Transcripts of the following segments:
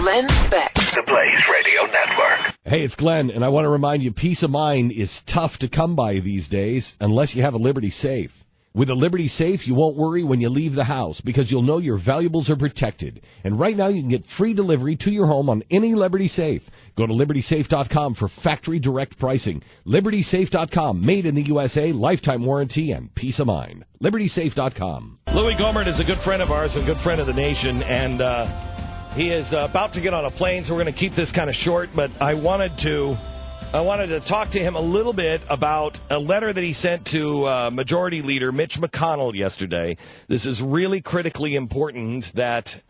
Glenn Beck. The Blaze Radio Network. Hey, it's Glenn, and I want to remind you, peace of mind is tough to come by these days unless you have a Liberty Safe. With a Liberty Safe, you won't worry when you leave the house because you'll know your valuables are protected. And right now, you can get free delivery to your home on any Liberty Safe. Go to LibertySafe.com for factory direct pricing. LibertySafe.com, made in the USA, lifetime warranty, and peace of mind. LibertySafe.com. Louie Gohmert is a good friend of ours, a good friend of the nation, and he is about to get on a plane, so we're going to keep this kind of short, but I wanted to talk to him a little bit about a letter that he sent to Majority Leader Mitch McConnell yesterday. This is really critically important that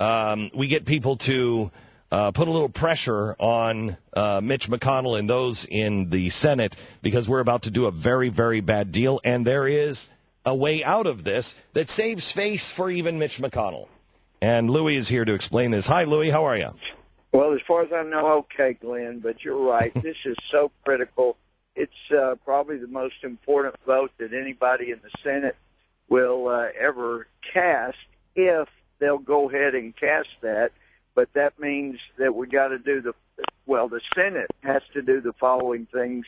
we get people to put a little pressure on Mitch McConnell and those in the Senate because we're about to do a very, very bad deal, and there is a way out of this that saves face for even Mitch McConnell. And Louie is here to explain this. Hi, Louie. How are you? Well, as far as I know, okay, Glenn, but you're right. This is so critical. It's probably the most important vote that anybody in the Senate will ever cast if they'll go ahead and cast that. But that means that we got to do the Senate has to do the following things,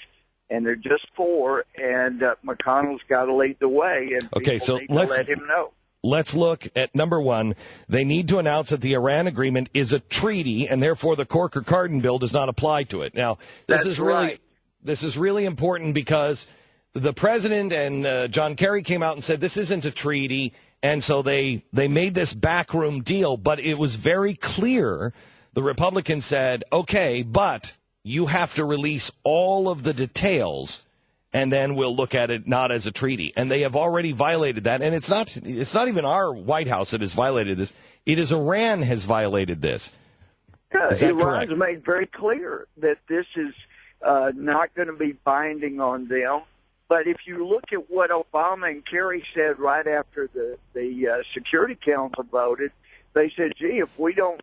and they're just four, and McConnell's got to lead the way, and okay, so need to let him know. Let's look at number one. They need to announce that the Iran agreement is a treaty, and therefore the Corker-Cardin bill does not apply to it. Now, this is really important because the president and John Kerry came out and said this isn't a treaty, and so they made this backroom deal. But it was very clear. The Republicans said, "Okay, but you have to release all of the details." And then we'll look at it not as a treaty. And they have already violated that. And it's not even our White House that has violated this. It is Iran has violated this. Is that correct? Iran's made very clear that this is not going to be binding on them. But if you look at what Obama and Kerry said right after the Security Council voted, they said, gee, if we don't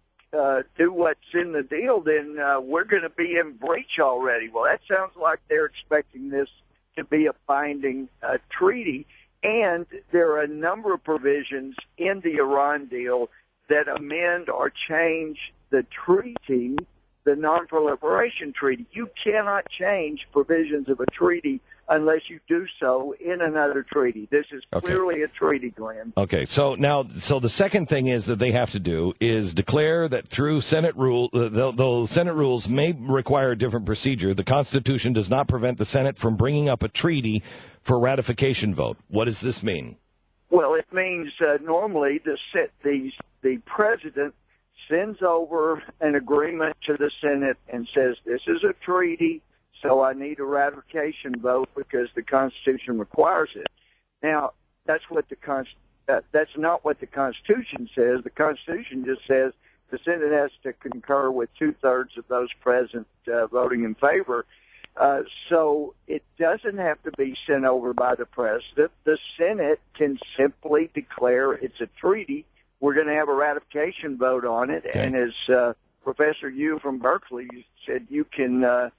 do what's in the deal, then we're going to be in breach already. Well, that sounds like they're expecting this to be a binding treaty, and there are a number of provisions in the Iran deal that amend or change the treaty, the Non-Proliferation Treaty. You cannot change provisions of a treaty unless you do so in another treaty. This is clearly a treaty, Glenn. Okay, so the second thing is that they have to do is declare that through Senate rule, though Senate rules may require a different procedure, the Constitution does not prevent the Senate from bringing up a treaty for ratification vote. What does this mean? Well, it means normally the president sends over an agreement to the Senate and says, this is a treaty, so I need a ratification vote because the Constitution requires it. Now, that's not what the Constitution says. The Constitution just says the Senate has to concur with two-thirds of those present voting in favor. So it doesn't have to be sent over by the president. The Senate can simply declare it's a treaty. We're going to have a ratification vote on it. Okay. And as Professor Yu from Berkeley said, you can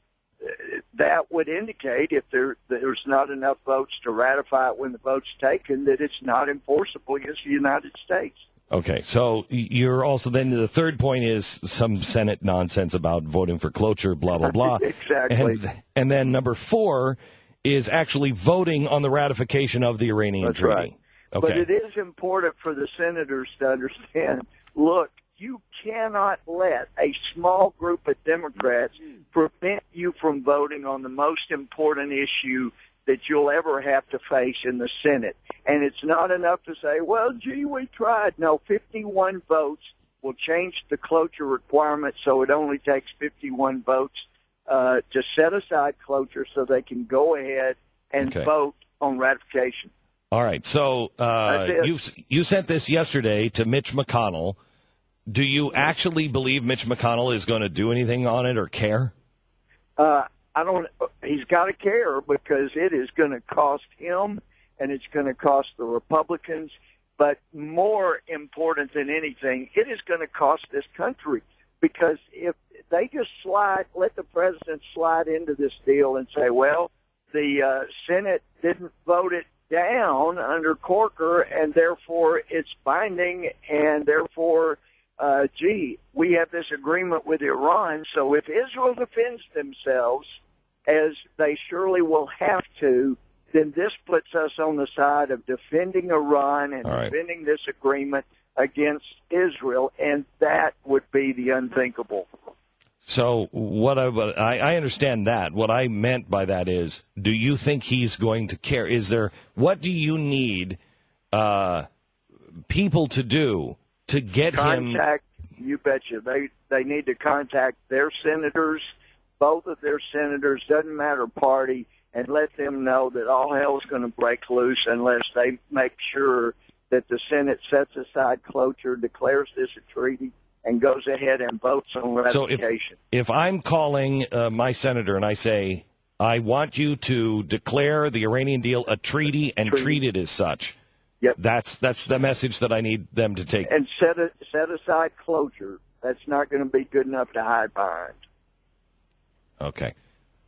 that would indicate if there's not enough votes to ratify it when the vote's taken, that it's not enforceable against the United States. Okay, so you're also then the third point is some Senate nonsense about voting for cloture, blah, blah, blah. Exactly. And then number four is actually voting on the ratification of the Iranian treaty. Right. Okay. But it is important for the senators to understand, look, you cannot let a small group of Democrats prevent you from voting on the most important issue that you'll ever have to face in the Senate. And it's not enough to say, well, gee, we tried. No, 51 votes will change the cloture requirement, so it only takes 51 votes to set aside cloture so they can go ahead and vote on ratification. All right, so you sent this yesterday to Mitch McConnell. Do you actually believe Mitch McConnell is going to do anything on it or care? I don't. He's got to care because it is going to cost him and it's going to cost the Republicans. But more important than anything, it is going to cost this country because if they just let the president slide into this deal and say, well, the Senate didn't vote it down under Corker and therefore it's binding and therefore gee, we have this agreement with Iran, so if Israel defends themselves, as they surely will have to, then this puts us on the side of defending Iran and defending this agreement against Israel, and that would be the unthinkable. So I understand that. What I meant by that is, do you think he's going to care? What do you need people to do to get him? You betcha. They need to contact their senators, both of their senators, doesn't matter party, and let them know that all hell is going to break loose unless they make sure that the Senate sets aside cloture, declares this a treaty, and goes ahead and votes on ratification. So if I'm calling my senator and I say, I want you to declare the Iranian deal a treaty and treat it as such, yep, that's the message that I need them to take. And set aside cloture. That's not going to be good enough to hide behind. Okay.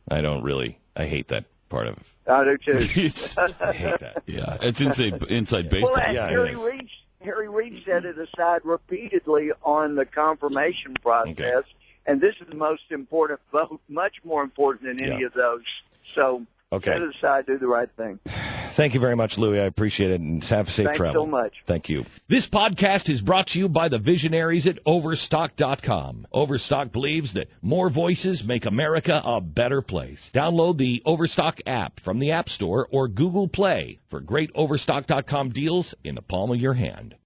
I hate that part of it. I do too. I hate that. Yeah, it's inside baseball. Well, Harry Reid set it aside repeatedly on the confirmation process, and this is the most important vote, much more important than any of those. So set it aside, do the right thing. Thank you very much, Louie. I appreciate it, and have a safe travel. Thanks so much. Thank you. This podcast is brought to you by the visionaries at Overstock.com. Overstock believes that more voices make America a better place. Download the Overstock app from the App Store or Google Play for great Overstock.com deals in the palm of your hand.